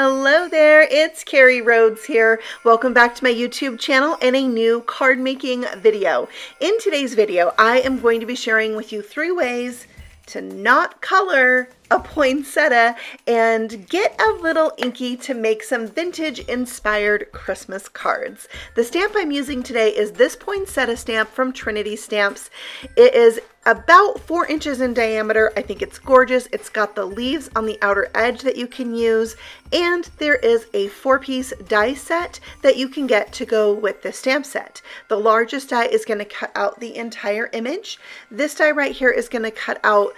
Hello there, it's Carrie Rhodes here. Welcome back to my YouTube channel and a new card making video. In today's video, I am going to be sharing with you 3 ways to not color a poinsettia and get a little inky to make some vintage inspired Christmas cards. The stamp I'm using today is this poinsettia stamp from Trinity Stamps. It is about 4 inches in diameter. I think it's gorgeous. It's got the leaves on the outer edge that you can use, and there is a 4-piece die set that you can get to go with the stamp set. The largest die is going to cut out the entire image. This die right here is going to cut out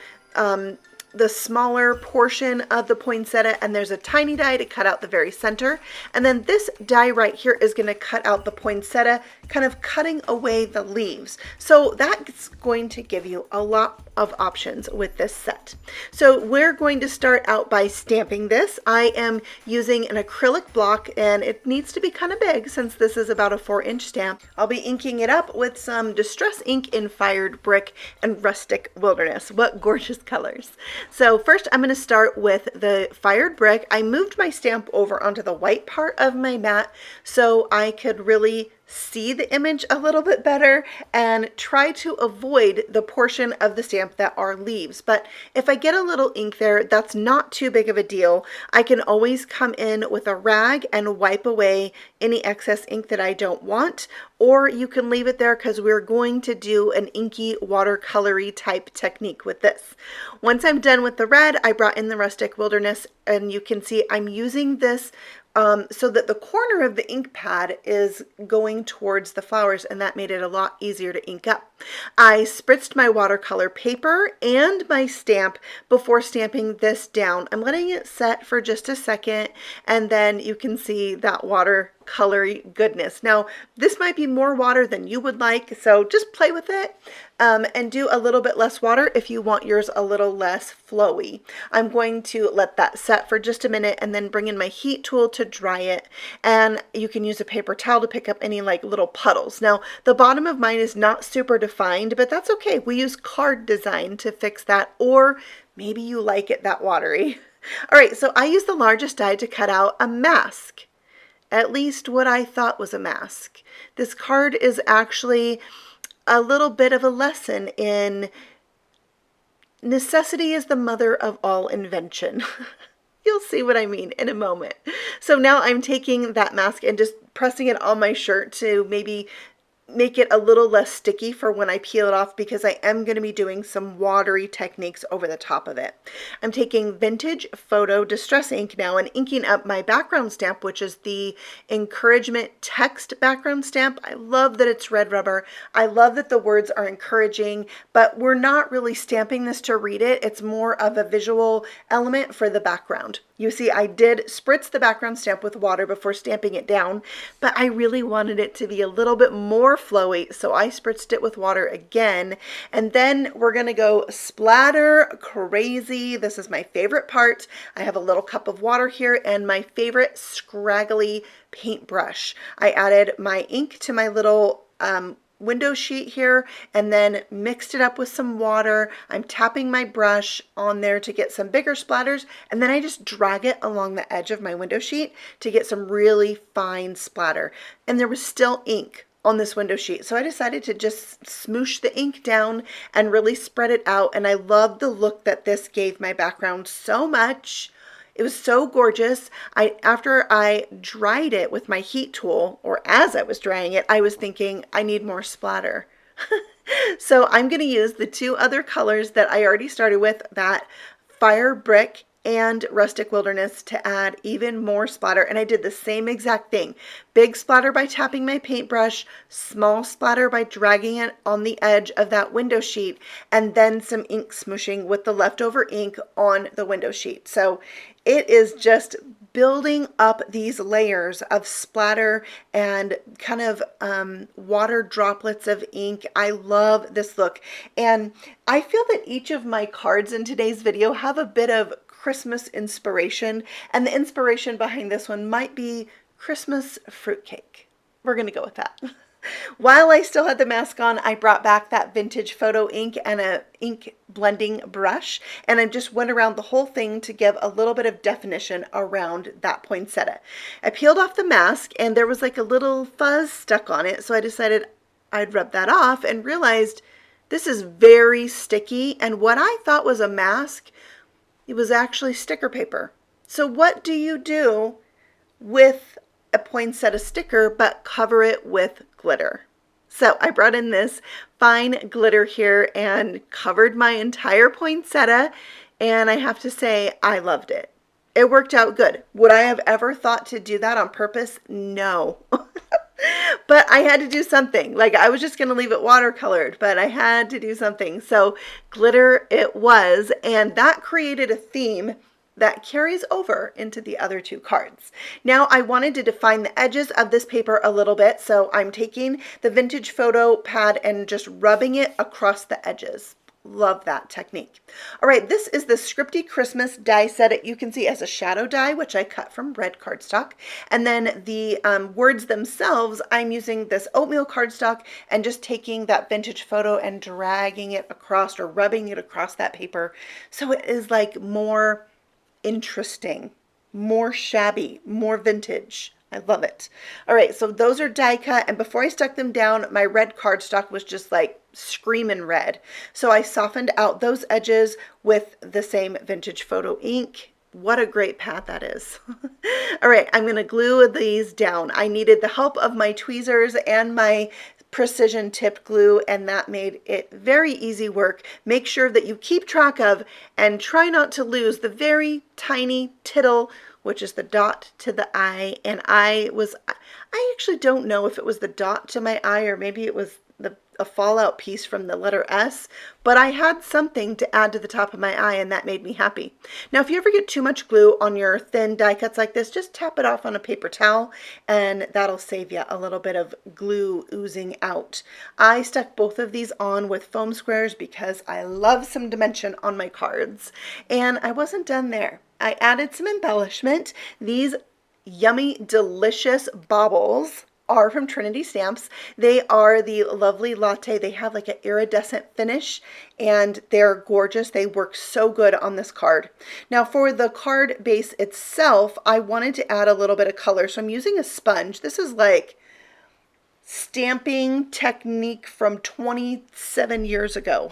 the smaller portion of the poinsettia, and there's a tiny die to cut out the very center. And then this die right here is going to cut out the poinsettia, kind of cutting away the leaves. So that's going to give you a lot of options with this set. So we're going to start out by stamping this. I am using an acrylic block, and it needs to be kind of big since this is about a 4-inch stamp. I'll be inking it up with some Distress ink in Fired Brick and Rustic Wilderness. What gorgeous colors. So first I'm going to start with the Fired Brick. I moved my stamp over onto the white part of my mat so I could really see the image a little bit better and try to avoid the portion of the stamp that are leaves. But if I get a little ink there, that's not too big of a deal. I can always come in with a rag and wipe away any excess ink that I don't want, or you can leave it there because we're going to do an inky watercolory type technique with this. Once I'm done with the red, I brought in the Rustic Wilderness, and you can see I'm using this so that the corner of the ink pad is going towards the flowers, and that made it a lot easier to ink up. I spritzed my watercolor paper and my stamp before stamping this down. I'm letting it set for just a second, and then you can see that watercolory goodness. Now, this might be more water than you would like, so just play with it and do a little bit less water if you want yours a little less flowy. I'm going to let that set for just a minute and then bring in my heat tool to dry it, and you can use a paper towel to pick up any like little puddles. Now, the bottom of mine is not super defined, but that's okay. We use card design to fix that, or maybe you like it that watery. All right, so I used the largest die to cut out a mask. At least what I thought was a mask. This card is actually a little bit of a lesson in necessity is the mother of all invention. You'll see what I mean in a moment. So now I'm taking that mask and just pressing it on my shirt to maybe make it a little less sticky for when I peel it off, because I am going to be doing some watery techniques over the top of it. I'm taking Vintage Photo Distress ink now and inking up my background stamp, which is the Encouragement Text background stamp. I love that it's red rubber. I love that the words are encouraging, but we're not really stamping this to read it. It's more of a visual element for the background. You see, I did spritz the background stamp with water before stamping it down, but I really wanted it to be a little bit more flowy, so I spritzed it with water again. And then we're going to go splatter crazy. This is my favorite part. I have a little cup of water here and my favorite scraggly paintbrush. I added my ink to my little window sheet here and then mixed it up with some water. I'm tapping my brush on there to get some bigger splatters, and then I just drag it along the edge of my window sheet to get some really fine splatter. And there was still ink on this window sheet, so I decided to just smoosh the ink down and really spread it out, and I love the look that this gave my background so much. It was so gorgeous. After I dried it with my heat tool, or as I was drying it, I was thinking I need more splatter. So I'm going to use the 2 other colors that I already started with, that Fire Brick and Rustic Wilderness, to add even more splatter. And I did the same exact thing. Big splatter by tapping my paintbrush, small splatter by dragging it on the edge of that window sheet, and then some ink smooshing with the leftover ink on the window sheet. So it is just building up these layers of splatter and kind of water droplets of ink. I love this look. And I feel that each of my cards in today's video have a bit of Christmas inspiration, and the inspiration behind this one might be Christmas fruitcake. We're going to go with that. While I still had the mask on, I brought back that vintage photo ink and a ink blending brush, and I just went around the whole thing to give a little bit of definition around that poinsettia. I peeled off the mask and there was like a little fuzz stuck on it, so I decided I'd rub that off and realized this is very sticky, and what I thought was a mask, it was actually sticker paper. So what do you do with a poinsettia sticker but cover it with glitter? So I brought in this fine glitter here and covered my entire poinsettia, and I have to say I loved it. It worked out good. Would I have ever thought to do that on purpose? No. But I had to do something. Like, I was just going to leave it watercolored, but I had to do something. So glitter it was, and that created a theme that carries over into the other two cards. Now I wanted to define the edges of this paper a little bit, so I'm taking the vintage photo pad and just rubbing it across the edges. Love that technique. All right, this is the Scripty Christmas Die Set. You can see as a shadow die, which I cut from red cardstock. And then the words themselves, I'm using this oatmeal cardstock and just taking that vintage photo and dragging it across or rubbing it across that paper. So it is like more interesting, more shabby, more vintage. I love it. All right, so those are die cut, and before I stuck them down, my red cardstock was just like screaming red. So I softened out those edges with the same vintage photo ink. What a great pad that is. All right, I'm going to glue these down. I needed the help of my tweezers and my precision tipped glue, and that made it very easy work. Make sure that you keep track of and try not to lose the very tiny tittle, which is the dot to the I. And I actually don't know if it was the dot to my I or maybe it was a fallout piece from the letter S, but I had something to add to the top of my eye, and that made me happy. Now, if you ever get too much glue on your thin die cuts like this, just tap it off on a paper towel, and that'll save you a little bit of glue oozing out. I stuck both of these on with foam squares because I love some dimension on my cards, and I wasn't done there. I added some embellishment. These yummy, delicious baubles are from Trinity Stamps. They are the lovely latte. They have like an iridescent finish and they're gorgeous. They work so good on this card. Now for the card base itself, I wanted to add a little bit of color. So I'm using a sponge. This is like stamping technique from 27 years ago.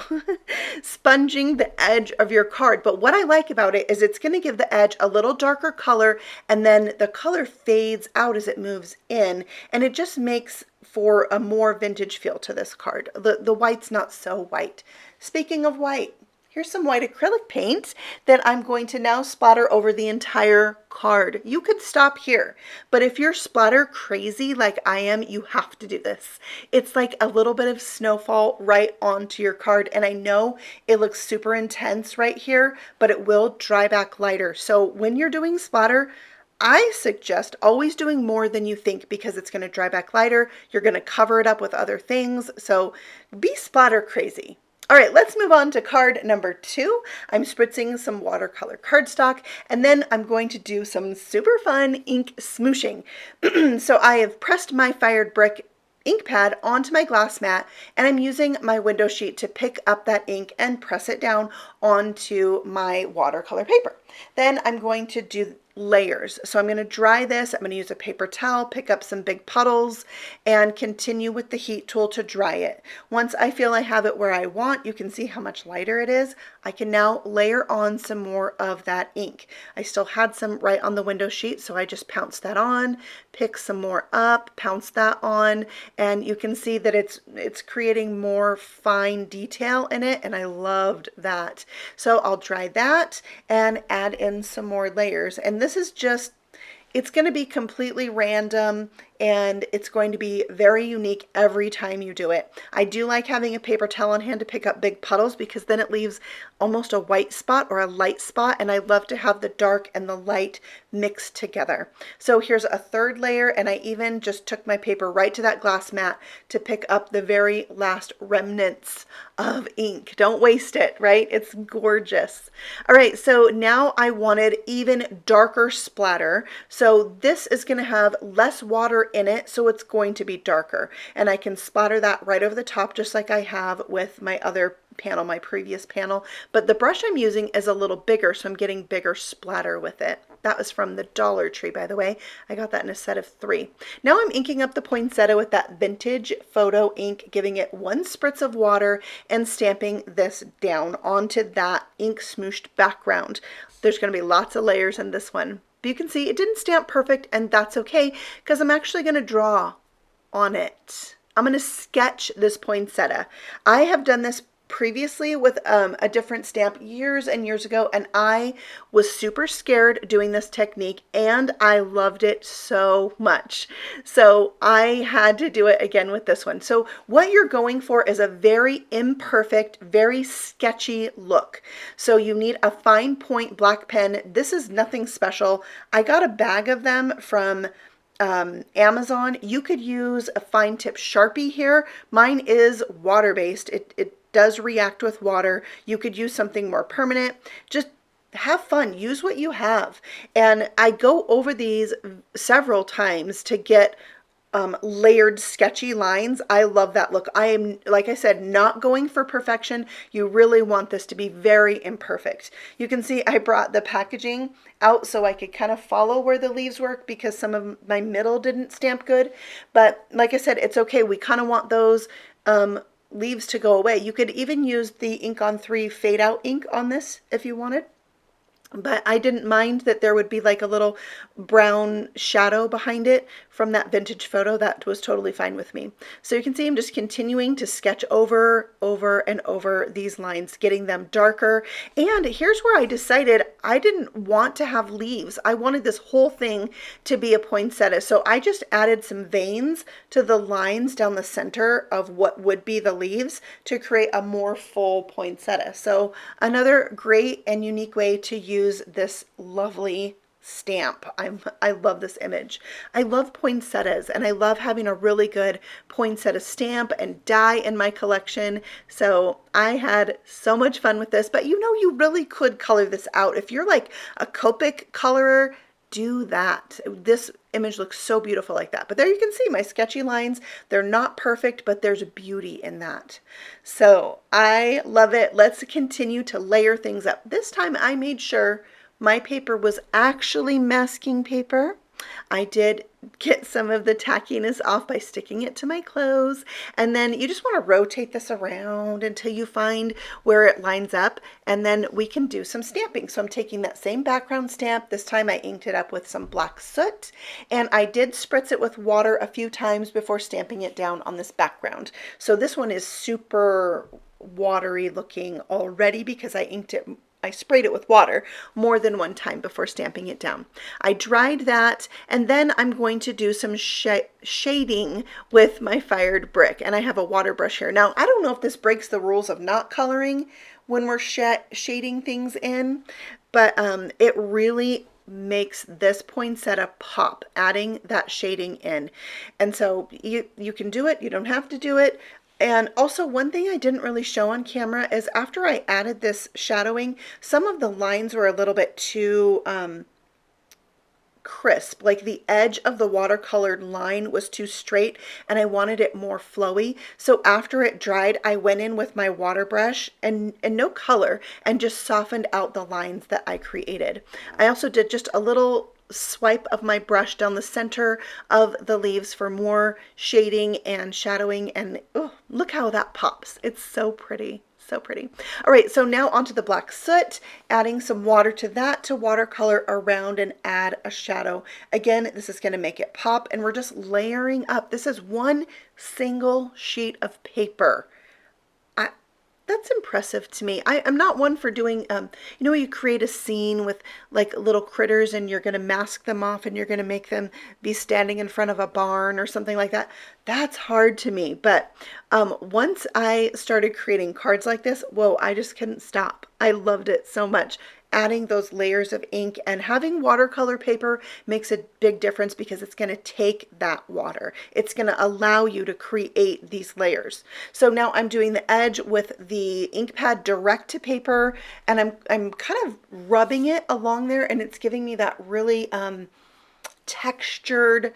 Sponging the edge of your card. But what I like about it is it's going to give the edge a little darker color, and then the color fades out as it moves in, and it just makes for a more vintage feel to this card. The white's not so white. Speaking of white, here's some white acrylic paint that I'm going to now splatter over the entire card. You could stop here, but if you're splatter crazy like I am, you have to do this. It's like a little bit of snowfall right onto your card, and I know it looks super intense right here, but it will dry back lighter. So when you're doing splatter, I suggest always doing more than you think because it's going to dry back lighter. You're going to cover it up with other things, so be splatter crazy. All right, let's move on to card number 2. I'm spritzing some watercolor cardstock, and then I'm going to do some super fun ink smooshing. So I have pressed my fired brick ink pad onto my glass mat, and I'm using my window sheet to pick up that ink and press it down onto my watercolor paper. Then I'm going to do layers. So I'm going to dry this. I'm going to use a paper towel, pick up some big puddles, and continue with the heat tool to dry it. Once I feel I have it where I want, you can see how much lighter it is. I can now layer on some more of that ink. I still had some right on the window sheet, so I just pounced that on, pick some more up, pounce that on, and you can see that it's creating more fine detail in it, and I loved that. So I'll dry that and add in some more layers, and this is just, it's going to be completely random and it's going to be very unique every time you do it. I do like having a paper towel on hand to pick up big puddles because then it leaves almost a white spot or a light spot, and I love to have the dark and the light mixed together. So here's a third layer, and I even just took my paper right to that glass mat to pick up the very last remnants of ink. Don't waste it, right? It's gorgeous. All right, so now I wanted even darker splatter. So this is going to have less water in it, so it's going to be darker. And I can splatter that right over the top just like I have with my other panel, my previous panel. But the brush I'm using is a little bigger, so I'm getting bigger splatter with it. That was from the Dollar Tree, by the way. I got that in a set of 3. Now I'm inking up the poinsettia with that vintage photo ink, giving it 1 spritz of water and stamping this down onto that ink smooshed background. There's going to be lots of layers in this one. But you can see it didn't stamp perfect, and that's okay because I'm actually going to draw on it. I'm going to sketch this poinsettia. I have done this previously with a different stamp years and years ago, and I was super scared doing this technique, and I loved it so much. So I had to do it again with this one. So what you're going for is a very imperfect, very sketchy look. So you need a fine point black pen. This is nothing special. I got a bag of them from Amazon. You could use a fine tip Sharpie here. Mine is water-based. It does react with water. You could use something more permanent. Just have fun. Use what you have. And I go over these several times to get layered sketchy lines. I love that look. I am, like I said, not going for perfection. You really want this to be very imperfect. You can see I brought the packaging out so I could kind of follow where the leaves work because some of my middle didn't stamp good. But like I said, it's okay. We kind of want those leaves to go away. You could even use the Ink on 3 fade out ink on this if you wanted. But I didn't mind that there would be like a little brown shadow behind it from that vintage photo. That was totally fine with me. So you can see I'm just continuing to sketch over and over these lines, getting them darker. And here's where I decided I didn't want to have leaves. I wanted this whole thing to be a poinsettia. So I just added some veins to the lines down the center of what would be the leaves to create a more full poinsettia. So another great and unique way to use this lovely stamp. I love this image. I love poinsettias, and I love having a really good poinsettia stamp and die in my collection. So I had so much fun with this, but you know, you really could color this out. If you're like a Copic colorer, do that. This image looks so beautiful like that. But there you can see my sketchy lines. They're not perfect, but there's beauty in that. So I love it. Let's continue to layer things up. This time I made sure my paper was actually masking paper. I did get some of the tackiness off by sticking it to my clothes, and then you just want to rotate this around until you find where it lines up, and then we can do some stamping. So I'm taking that same background stamp. This time I inked it up with some black soot, and I did spritz it with water a few times before stamping it down on this background. So this one is super watery looking already because I sprayed it with water more than one time before stamping it down. I dried that, and then I'm going to do some shading with my fired brick, and I have a water brush here. Now, I don't know if this breaks the rules of not coloring when we're shading things in, but it really makes this poinsettia pop, adding that shading in. And so you can do it, you don't have to do it. And also, one thing I didn't really show on camera is after I added this shadowing, some of the lines were a little bit too crisp. Like the edge of the watercolored line was too straight, and I wanted it more flowy. So after it dried, I went in with my water brush and no color and just softened out the lines that I created. I also did just a little swipe of my brush down the center of the leaves for more shading and shadowing, and oh, look how that pops. It's so pretty. So pretty. All right, so now onto the black soot, adding some water to that to watercolor around and add a shadow. Again, this is going to make it pop, and we're just layering up. This is one single sheet of paper. That's impressive to me. I'm not one for doing, you know, you create a scene with like little critters and you're going to mask them off and you're going to make them be standing in front of a barn or something like that. That's hard to me. But once I started creating cards like this, whoa, I just couldn't stop. I loved it so much. Adding those layers of ink and having watercolor paper makes a big difference because it's going to take that water. It's going to allow you to create these layers. So now I'm doing the edge with the ink pad direct to paper, and I'm kind of rubbing it along there, and it's giving me that really textured,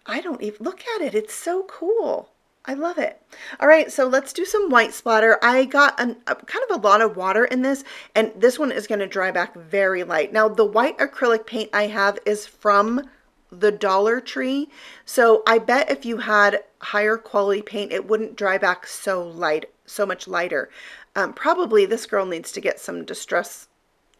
I don't even, look at it, it's so cool. I love it. All right, so let's do some white splatter. I got kind of a lot of water in this, and this one is going to dry back very light. Now, the white acrylic paint I have is from the Dollar Tree, so I bet if you had higher quality paint, it wouldn't dry back so much lighter. Probably this girl needs to get some distress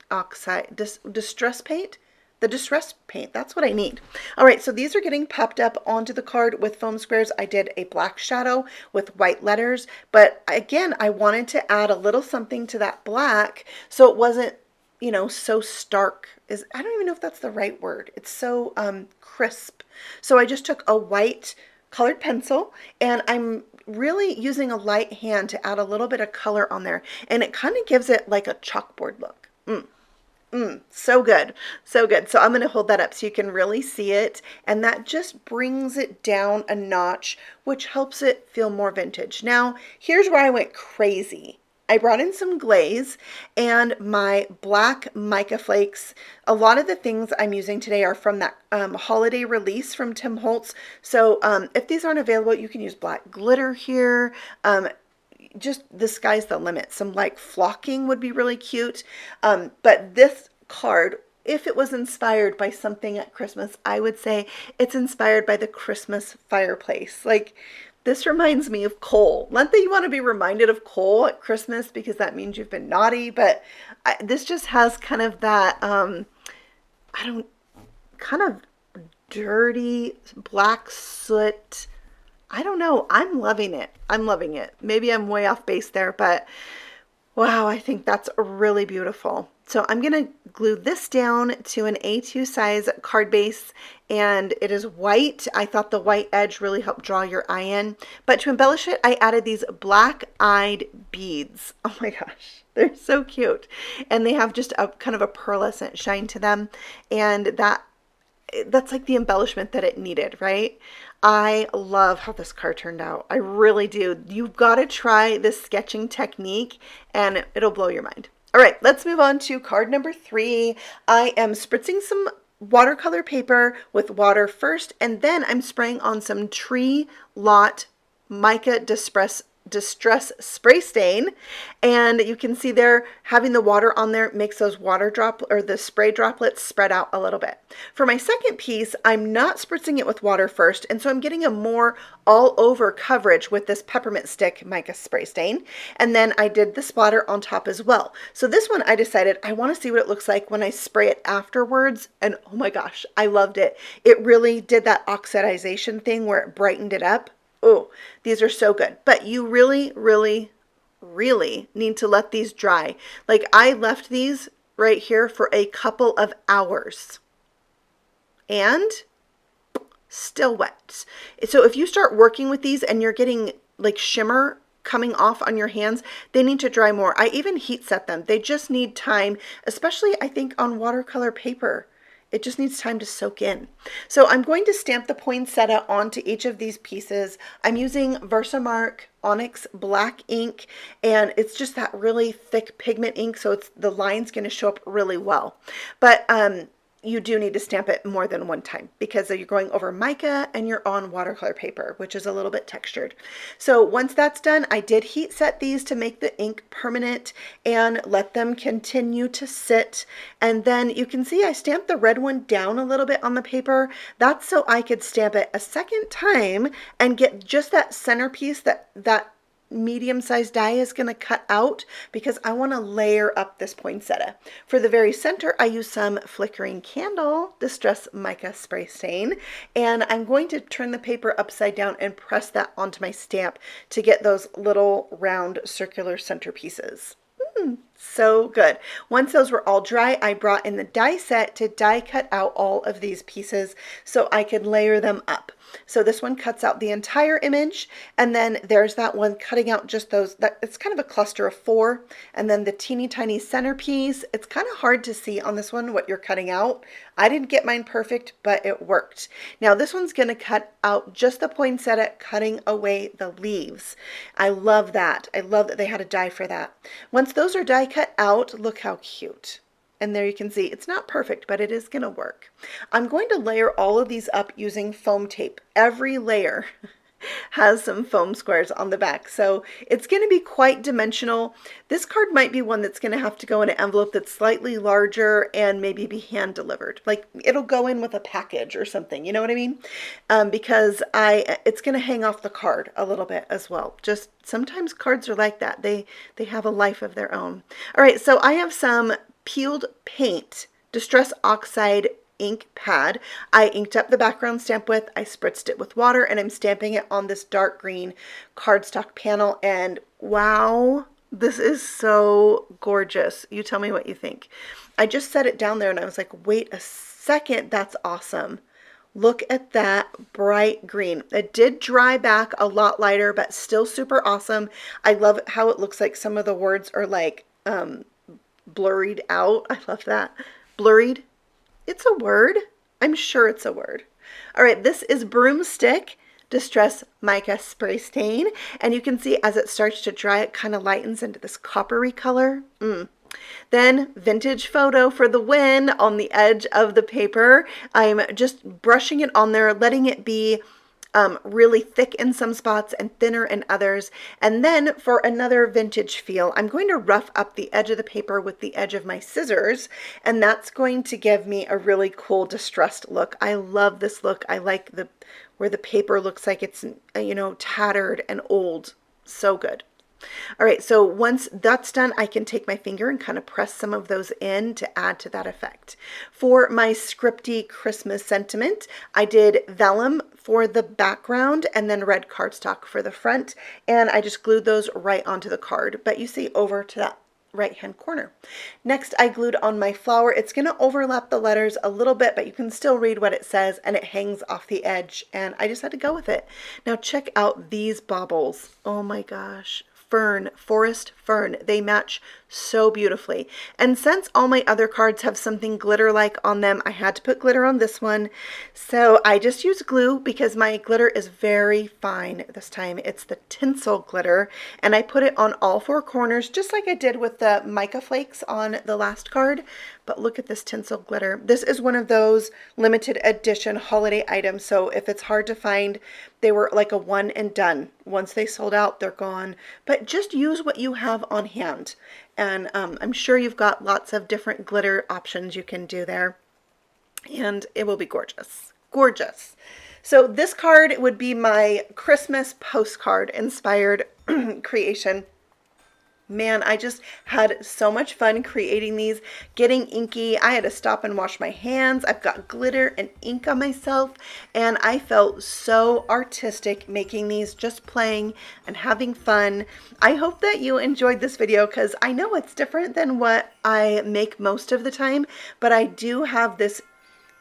paint. The distress paint, that's what I need. All right, so these are getting popped up onto the card with foam squares. I did a black shadow with white letters, but again, I wanted to add a little something to that black so it wasn't, you know, so stark. I don't even know if that's the right word. It's so crisp. So I just took a white colored pencil and I'm really using a light hand to add a little bit of color on there, and it kind of gives it like a chalkboard look. So good, so good. So I'm going to hold that up so you can really see it, and that just brings it down a notch, which helps it feel more vintage. Now, here's where I went crazy. I brought in some glaze and my black mica flakes. A lot of the things I'm using today are from that holiday release from Tim Holtz. So if these aren't available, you can use black glitter here. Just the sky's the limit. Some like flocking would be really cute. But this card, if it was inspired by something at Christmas, I would say it's inspired by the Christmas fireplace. Like, this reminds me of coal. Not that you want to be reminded of coal at Christmas because that means you've been naughty, but this just has kind of that, kind of dirty black soot. I don't know. I'm loving it. I'm loving it. Maybe I'm way off base there, but wow, I think that's really beautiful. So I'm going to glue this down to an A2 size card base, and it is white. I thought the white edge really helped draw your eye in, but to embellish it, I added these black-eyed beads. Oh my gosh, they're so cute. And they have just a kind of a pearlescent shine to them, and that's like the embellishment that it needed, right? I love how this card turned out. I really do. You've got to try this sketching technique and it'll blow your mind. All right, let's move on to card number 3. I am spritzing some watercolor paper with water first, and then I'm spraying on some Tree Lot Mica Distress Spray Stain, and you can see there having the water on there makes those the spray droplets spread out a little bit. For my second piece, I'm not spritzing it with water first, and so I'm getting a more all over coverage with this peppermint stick mica spray stain, and then I did the splatter on top as well. So this one I decided I want to see what it looks like when I spray it afterwards, and oh my gosh, I loved it. It really did that oxidization thing where it brightened it up. Oh, these are so good. But you really, really, really need to let these dry. Like, I left these right here for a couple of hours. And still wet. So if you start working with these and you're getting like shimmer coming off on your hands, they need to dry more. I even heat set them. They just need time, especially I think on watercolor paper. It just needs time to soak in. So I'm going to stamp the poinsettia onto each of these pieces. I'm using Versamark Onyx black ink, and it's just that really thick pigment ink, so the line's going to show up really well. But you do need to stamp it more than one time because you're going over mica and you're on watercolor paper, which is a little bit textured. So once that's done, I did heat set these to make the ink permanent and let them continue to sit. And then you can see I stamped the red one down a little bit on the paper. That's so I could stamp it a second time and get just that centerpiece, that medium-sized die is going to cut out because I want to layer up this poinsettia. For the very center, I use some flickering candle distress mica spray stain, and I'm going to turn the paper upside down and press that onto my stamp to get those little round circular centerpieces. So good. Once those were all dry, I brought in the die set to die cut out all of these pieces so I could layer them up. So this one cuts out the entire image, and then there's that one cutting out just those, it's kind of a cluster of 4, and then the teeny tiny centerpiece. It's kind of hard to see on this one what you're cutting out. I didn't get mine perfect, but it worked. Now this one's going to cut out just the poinsettia, cutting away the leaves. I love that. I love that they had a die for that. Once those are die cut out, look how cute. And there you can see it's not perfect, but it is going to work. I'm going to layer all of these up using foam tape. Every layer has some foam squares on the back, so it's going to be quite dimensional. This card might be one that's going to have to go in an envelope that's slightly larger and maybe be hand delivered. Like it'll go in with a package or something, you know what I mean? Because it's going to hang off the card a little bit as well. Just sometimes cards are like that. They have a life of their own. All right, so I have some peeled paint, Distress Oxide ink pad. I inked up the background stamp with, I spritzed it with water, and I'm stamping it on this dark green cardstock panel, and wow, this is so gorgeous. You tell me what you think. I just set it down there and I was like, wait a second, that's awesome. Look at that bright green. It did dry back a lot lighter, but still super awesome. I love how it looks like some of the words are like blurred out. I love that. Blurred. It's a word. I'm sure it's a word. All right, this is Broomstick Distress Mica Spray Stain, and you can see as it starts to dry, it kind of lightens into this coppery color. Then Vintage Photo for the win on the edge of the paper. I'm just brushing it on there, letting it be really thick in some spots and thinner in others. And then for another vintage feel, I'm going to rough up the edge of the paper with the edge of my scissors, and that's going to give me a really cool distressed look. I love this look. I like where the paper looks like it's, you know, tattered and old. So good. All right, so once that's done, I can take my finger and kind of press some of those in to add to that effect. For my Scripty Christmas sentiment, I did vellum for the background and then red cardstock for the front, and I just glued those right onto the card, but you see over to that right hand corner. Next, I glued on my flower. It's going to overlap the letters a little bit, but you can still read what it says, and it hangs off the edge, and I just had to go with it. Now check out these baubles. Oh my gosh. Fern, forest fern. They match so beautifully. And since all my other cards have something glitter-like on them, I had to put glitter on this one. So I just used glue because my glitter is very fine this time. It's the tinsel glitter, and I put it on all 4 corners, just like I did with the mica flakes on the last card. But look at this tinsel glitter. This is one of those limited edition holiday items, so if it's hard to find, they were like a one and done. Once they sold out, they're gone. But just use what you have on hand. And I'm sure you've got lots of different glitter options you can do there. And it will be gorgeous. Gorgeous. So this card would be my Christmas postcard inspired creation. Man, I just had so much fun creating these, getting inky. I had to stop and wash my hands. I've got glitter and ink on myself, and I felt so artistic making these, just playing and having fun. I hope that you enjoyed this video because I know it's different than what I make most of the time, but I do have this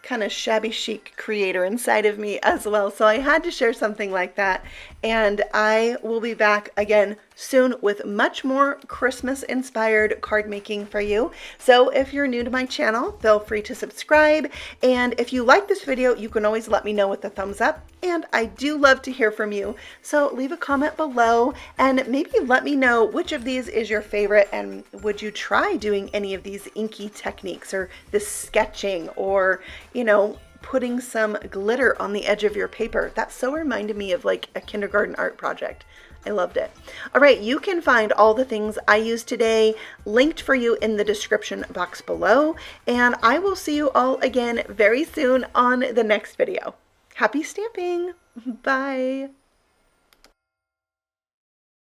kind of shabby chic creator inside of me as well, so I had to share something like that. And I will be back again soon with much more Christmas inspired card making for you. So if you're new to my channel, feel free to subscribe, and if you like this video, you can always let me know with a thumbs up, and I do love to hear from you, so leave a comment below and maybe let me know which of these is your favorite, and would you try doing any of these inky techniques or this sketching, or you know, putting some glitter on the edge of your paper. That so reminded me of like a kindergarten art project. I loved it. All right, you can find all the things I used today linked for you in the description box below, and I will see you all again very soon on the next video. Happy stamping! Bye!